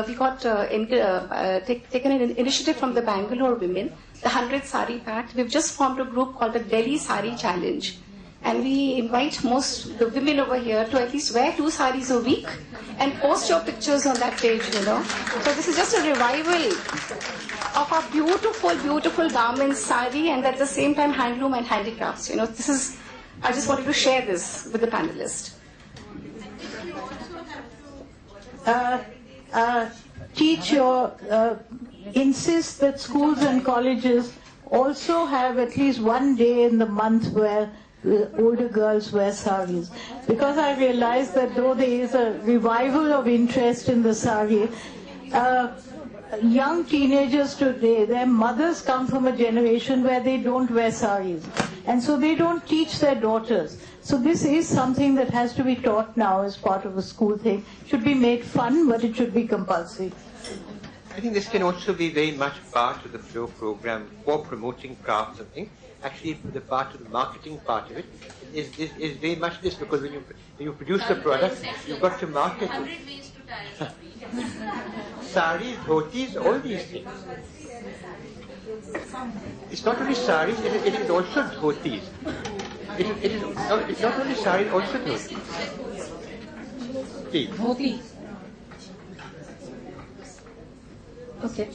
we got taken an initiative from the Bangalore women, the 100 Sari Pact. We've just formed a group called the Delhi Sari Challenge. And we invite most the women over here to at least wear 2 saris a week and post your pictures on that page, So this is just a revival of our beautiful, beautiful garments, sari, and at the same time handloom and handicrafts. I just wanted to share this with the panelists. Insist that schools and colleges also have at least one day in the month where older girls wear saris. Because I realized that though there is a revival of interest in the sari, young teenagers today, their mothers come from a generation where they don't wear saris. And so they don't teach their daughters. So this is something that has to be taught now as part of a school thing. It should be made fun, but it should be compulsory. I think this can also be very much part of the flow program for promoting crafts and things. Actually, the part of the marketing part of it is very much this, because when you produce the product, you've got to market it. Saris, dhotis, all these things. It's not only saris, it is also dhotis. It's not only saris, also dhotis. Please. Okay.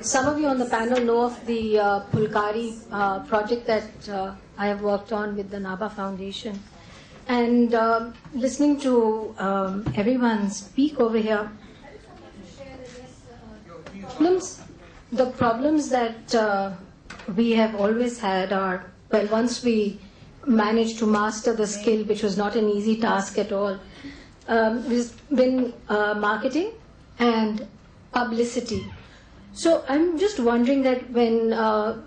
Some of you on the panel know of the Pulkari project that I have worked on with the Nabha Foundation. And listening to everyone speak over here, the problems that we have always had are, well, once we managed to master the skill, which was not an easy task at all, has been marketing and publicity. So I'm just wondering that when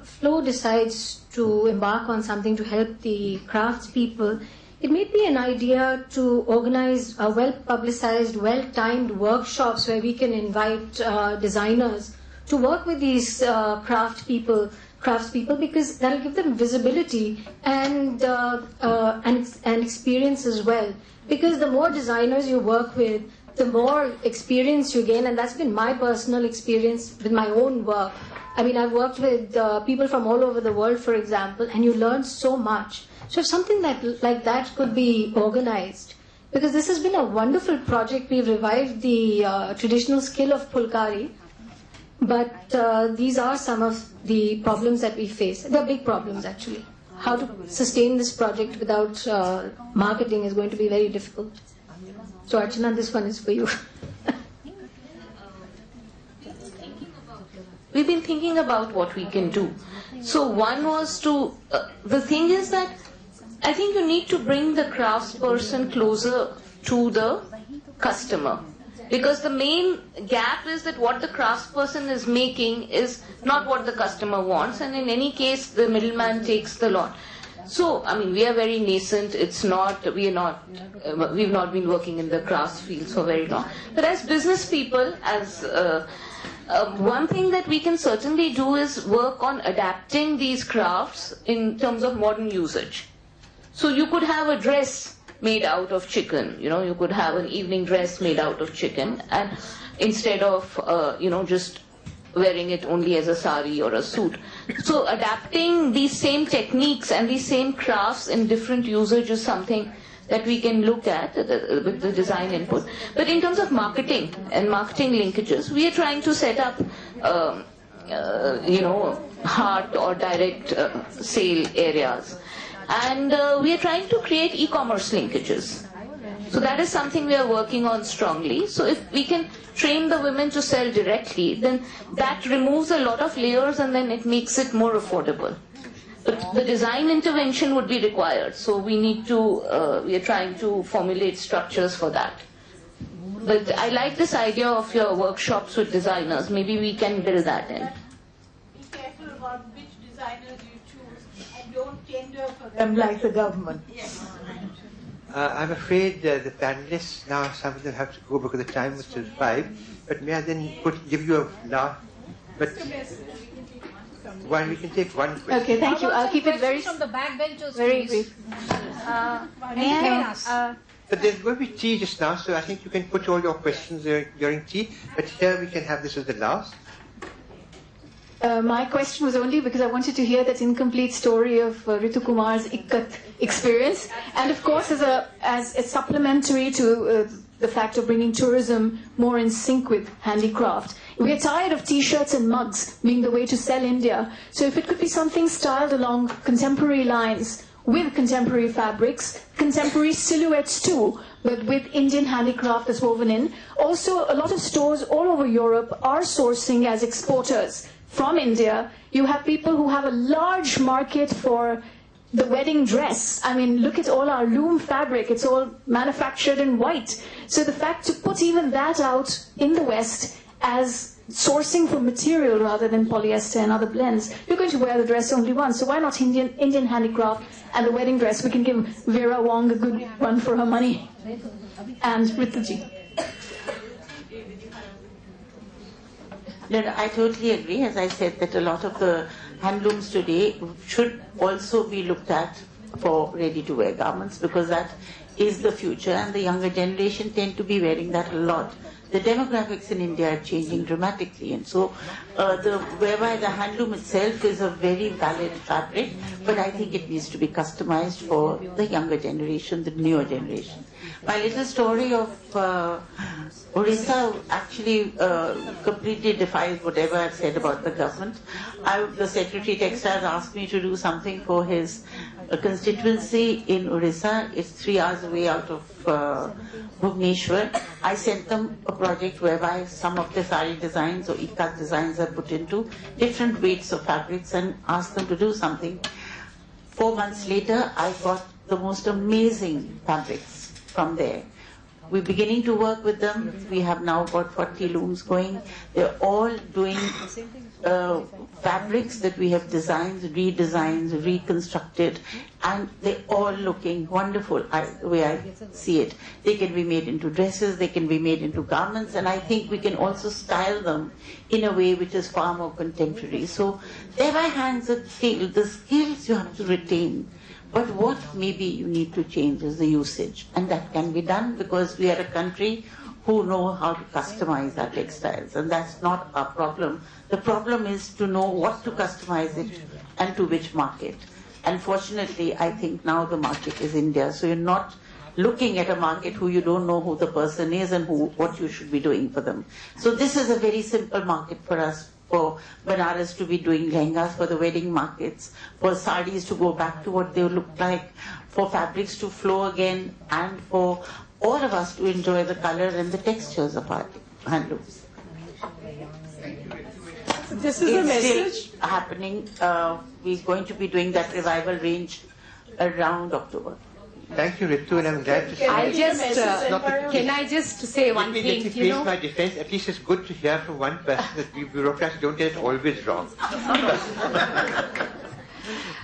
Flo decides to embark on something to help the crafts people, it may be an idea to organize well-publicized, well-timed workshops where we can invite designers to work with these craftspeople, because that'll give them visibility and experience as well. Because the more designers you work with, the more experience you gain, and that's been my personal experience with my own work. I mean, I've worked with people from all over the world, for example, and you learn so much. So if something like that could be organized, because this has been a wonderful project. We've revived the traditional skill of Pulkari, but these are some of the problems that we face. They're big problems, actually. How to sustain this project without marketing is going to be very difficult. So Archana, this one is for you. We've been thinking about what we can do. So one was to, the thing is that I think you need to bring the craftsperson closer to the customer. Because the main gap is that what the craftsperson is making is not what the customer wants, and in any case the middleman takes the lot. So, I mean, we are very nascent. We've not been working in the crafts field for very long. But as business people, one thing that we can certainly do is work on adapting these crafts in terms of modern usage. So you could have a dress made out of chicken, you could have an evening dress made out of chicken, and instead of, just wearing it only as a sari or a suit. So adapting these same techniques and these same crafts in different usage is something that we can look at with the design input. But in terms of marketing and marketing linkages, we are trying to set up, heart or direct sale areas. And we are trying to create e-commerce linkages. So that is something we are working on strongly. So if we can train the women to sell directly, then that removes a lot of layers and then it makes it more affordable. But the design intervention would be required. So we are trying to formulate structures for that. But I like this idea of your workshops with designers. Maybe we can build that in. Be careful about which designers you choose and don't tender for them like the government. Yes. I'm afraid the panelists now, some of them have to go because the time was till 5. But may I then give you a last? But we can take one question. Okay, thank you. I'll keep it very from the backbenchers. Very brief. But there's going to be tea just now, so I think you can put all your questions during tea. But here we can have this as the last. My question was only because I wanted to hear that incomplete story of Ritu Kumar's Ikkat experience, and of course as a supplementary to the fact of bringing tourism more in sync with handicraft. We are tired of t-shirts and mugs being the way to sell India, so if it could be something styled along contemporary lines with contemporary fabrics, contemporary silhouettes too, but with Indian handicraft as woven in. Also, a lot of stores all over Europe are sourcing as exporters from India. You have people who have a large market for the wedding dress. I mean, look at all our loom fabric. It's all manufactured in white. So the fact to put even that out in the West as sourcing for material rather than polyester and other blends, you're going to wear the dress only once. So why not Indian handicraft and the wedding dress? We can give Vera Wong a good run for her money. And Rituji. No, I totally agree. As I said, that a lot of the handlooms today should also be looked at for ready-to-wear garments, because that is the future, and the younger generation tend to be wearing that a lot. The demographics in India are changing dramatically, and so whereby the handloom itself is a very valid fabric, but I think it needs to be customized for the younger generation, the newer generation. My little story of Orissa actually completely defies whatever I've said about the government. The Secretary Textiles asked me to do something for his constituency in Orissa. It's 3 hours away out of Bhubaneswar. I sent them a project whereby some of the sari designs or ikat designs are put into different weights of fabrics and asked them to do something. 4 months later, I got the most amazing fabrics from there. We're beginning to work with them. We have now got 40 looms going. They're all doing fabrics that we have designed, redesigned, reconstructed, and they're all looking wonderful the way I see it. They can be made into dresses, they can be made into garments, and I think we can also style them in a way which is far more contemporary. So thereby hangs a skill. The skills you have to retain. But what maybe you need to change is the usage, and that can be done because we are a country who know how to customize our textiles, and that's not our problem. The problem is to know what to customize it and to which market. And fortunately, I think now the market is India, so you're not looking at a market who you don't know who the person is and what you should be doing for them. So this is a very simple market for us, for Banaras to be doing lehengas for the wedding markets, for saris to go back to what they look like, for fabrics to flow again, and for all of us to enjoy the color and the textures of our handlooms. This is a message. Still happening. We're going to be doing that revival range around October. Thank you, Ritu, and I'm glad to see Can I just say one thing? Let me face my defense. At least it's good to hear from one person that we bureaucrats don't get it always wrong.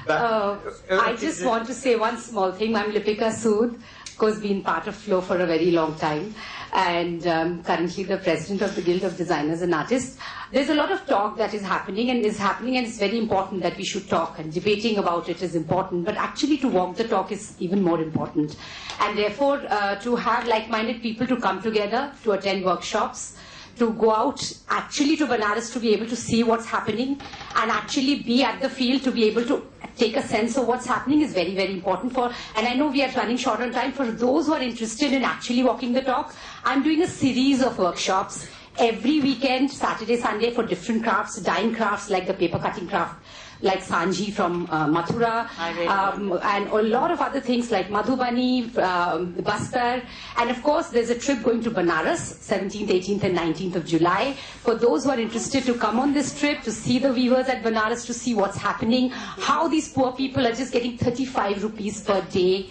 I just want to say one small thing. I'm Lipika Sood, of course, been part of Flow for a very long time, and currently the president of the Guild of Designers and Artists. There's a lot of talk that is happening, and it's very important that we should talk, and debating about it is important, but actually to walk the talk is even more important. And therefore, to have like-minded people to come together, to attend workshops, to go out actually to Banaras to be able to see what's happening, and actually be at the field to be able to take a sense of what's happening is very, very important and I know we are running short on time. For those who are interested in actually walking the talk, I'm doing a series of workshops every weekend, Saturday, Sunday, for different crafts, dyeing crafts like the paper cutting craft, like Sanji from Mathura, and a lot of other things like Madhubani, Bastar, and of course there's a trip going to Banaras, 17th, 18th and 19th of July. For those who are interested to come on this trip, to see the weavers at Banaras, to see what's happening, how these poor people are just getting 35 rupees per day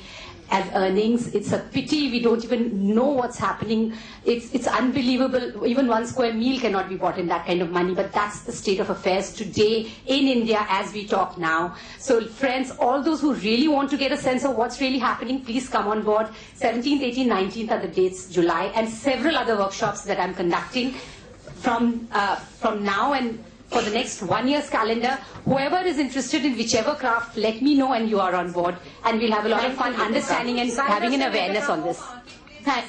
as earnings. It's a pity we don't even know what's happening. It's unbelievable. Even 1 square meal cannot be bought in that kind of money, but that's the state of affairs today in India as we talk now. So friends, all those who really want to get a sense of what's really happening, please come on board. 17th, 18th, 19th are the dates, July, and several other workshops that I'm conducting from now and for the next 1 year's calendar. Whoever is interested in whichever craft, let me know and you are on board, and we'll have a lot of fun understanding and having an awareness on this.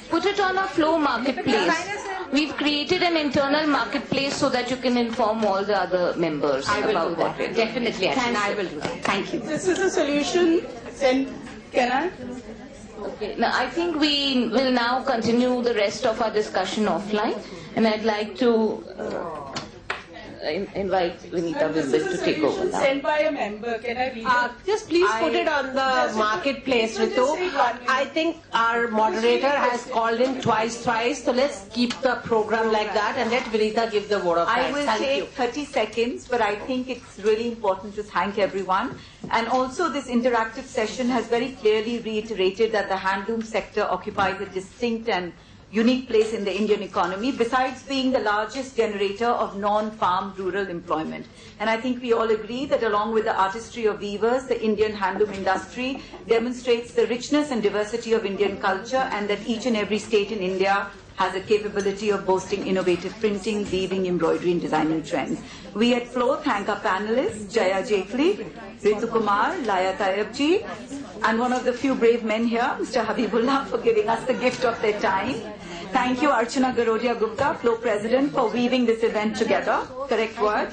Put it on a flow marketplace. We've created an internal marketplace so that you can inform all the other members about that. Definitely, I will do that. Thank you. This is a solution. Can I? Okay. Now, I think we will now continue the rest of our discussion offline, and I'd like to invite Vinita Bimbis to take over now. Sent by a member. Can I read it? Just please put it on the marketplace, Ritu. I think our moderator has called in twice, so let's keep the program like that and let Vinita give the word of I thanks. will Thank take you. 30 seconds, but I think it's really important to thank everyone. And also this interactive session has very clearly reiterated that the handloom sector occupies a distinct and unique place in the Indian economy, besides being the largest generator of non-farm rural employment. And I think we all agree that along with the artistry of weavers, the Indian handloom industry demonstrates the richness and diversity of Indian culture, and that each and every state in India has a capability of boasting innovative printing, weaving, embroidery and designing trends. We at Flow thank our panelists, Jaya Jekli, Ritu Kumar, Laya Tayabji, and one of the few brave men here, Mr. Habibullah, for giving us the gift of their time. Thank you, Archana Garodia Gupta, Flow President, for weaving this event together. Correct word.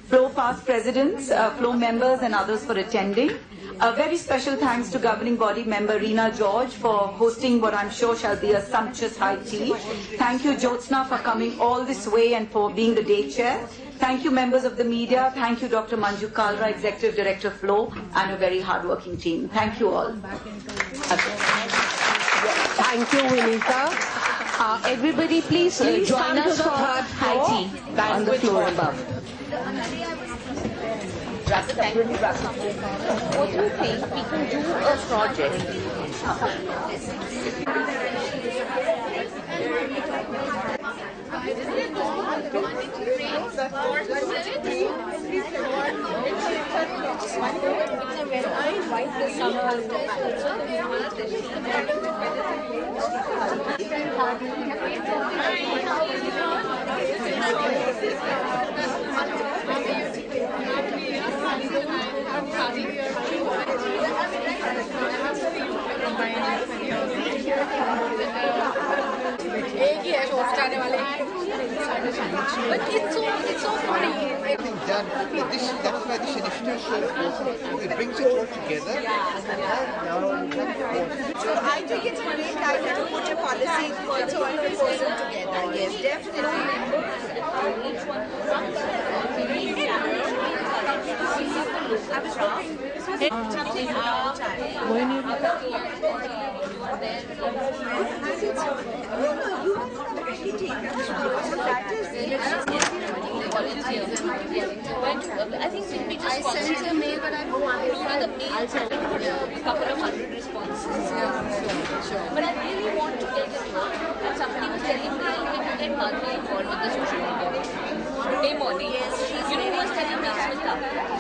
Flow past presidents, Flow members and others for attending. A very special thanks to governing body member Reena George for hosting what I'm sure shall be a sumptuous high tea. Thank you, Jyotsna, for coming all this way and for being the day chair. Thank you, members of the media. Thank you, Dr. Manju Kalra, Executive Director, Flow, and a very hard-working team. Thank you all. Thank you, Vinita. Everybody, please join us for high tea on the floor above. What do you think? We can do a project. But it's so funny. Done. That's why this initiative is so important. It brings it all together. So I think it's great that you put your policy also on proposal together. Yes, definitely. I was wrong. Something all the time. I think we just sent a mail, but I don't know the mail. I'll send a couple of hundred responses. But I really want to get it out. And somebody was telling me that you get Madhuri involved with the social media. Hey, Moni. Yes, you know who was telling me Smita?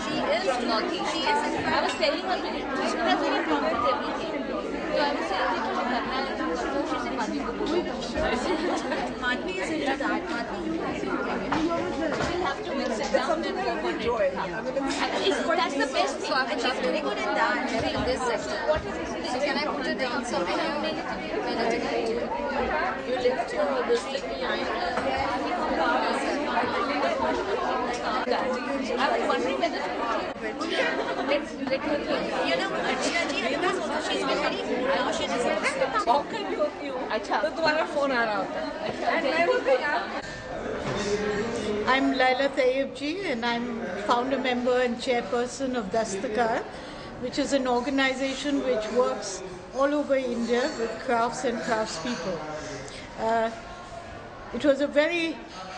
She is from Northeast. She is. I was telling her that Smita has very problem with everything. So I was saying that she said Madhuri ko bolo. Madhuri is into that. We'll have to mix it down and work on it. That's the best thing. And she's very good in that, in this sector. What is it? So can I put it down somewhere? You lift this thing behind. I was wondering whether let's you know, Archana ji, she's been very cautious. अच्छा तो तुम्हारा phone आ रहा होता है. I'm Laila Tayyibji, and I'm founder member and chairperson of Dastakar, which is an organization which works all over India with crafts and craftspeople. It was a very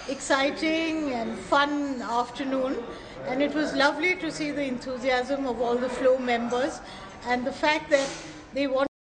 exciting and fun afternoon, and it was lovely to see the enthusiasm of all the Flow members and the fact that they want